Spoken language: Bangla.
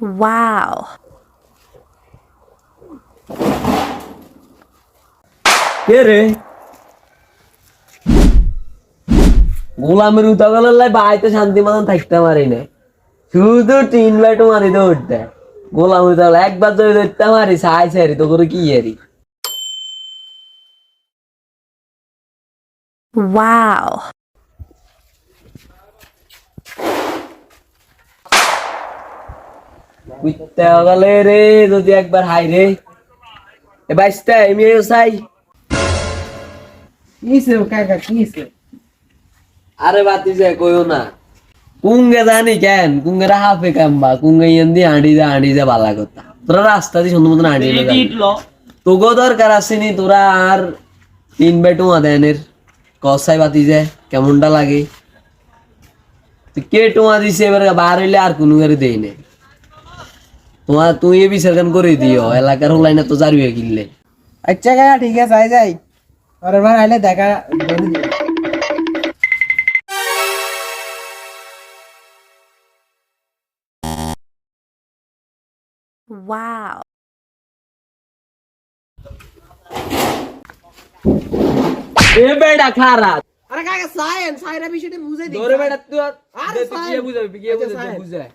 Wow. কে রে গোলামের উতাগলের লাই বাড়িতে শান্তি মতন থাকতে পারি না শুধু টিন বাইটু মারি দৌড়তে গোলাম উতাগল একবার যদি ধরতে মারি সাই সারি তো করে কি এরি Wow. উঠতে গেলে রে যদি একবার হাই রে এ বাইসটা এমি চাই কিসে কাকা কিসে আরে বাতি যায় কইও না কুঙ্গে জানি কেন কুঙ্গের হাফে কাম্বা কুঙ্গে ইন্দি হাঁড়ি যা বালা কথা তোরা রাস্তা দিয়ে সুন্দর মতন হাঁড়ি তোগো দরকার আসেনি তোরা আর 3 বাই 2 আদেনের কসাই বাতি যায় কেমনটা লাগে তুই কে টোয়া দিছে এবার বার হইলে আর কোনো গাড়ি দেই না তোমার তুই এ বিচার কান করে দিও এলাকার হলাই না তো জারিয়ে কিনলে আচ্ছা কাকা ঠিক আছে আই যাই পরের বার আইলে দেখা বলে দিও। Wow. এ বেটা খারাপ আরে কাকা সাইরা বিষয়টা বুঝাই দিই ধরে বেটা তুই আরে তুই বুঝাবি কি বুঝাবি বুঝায়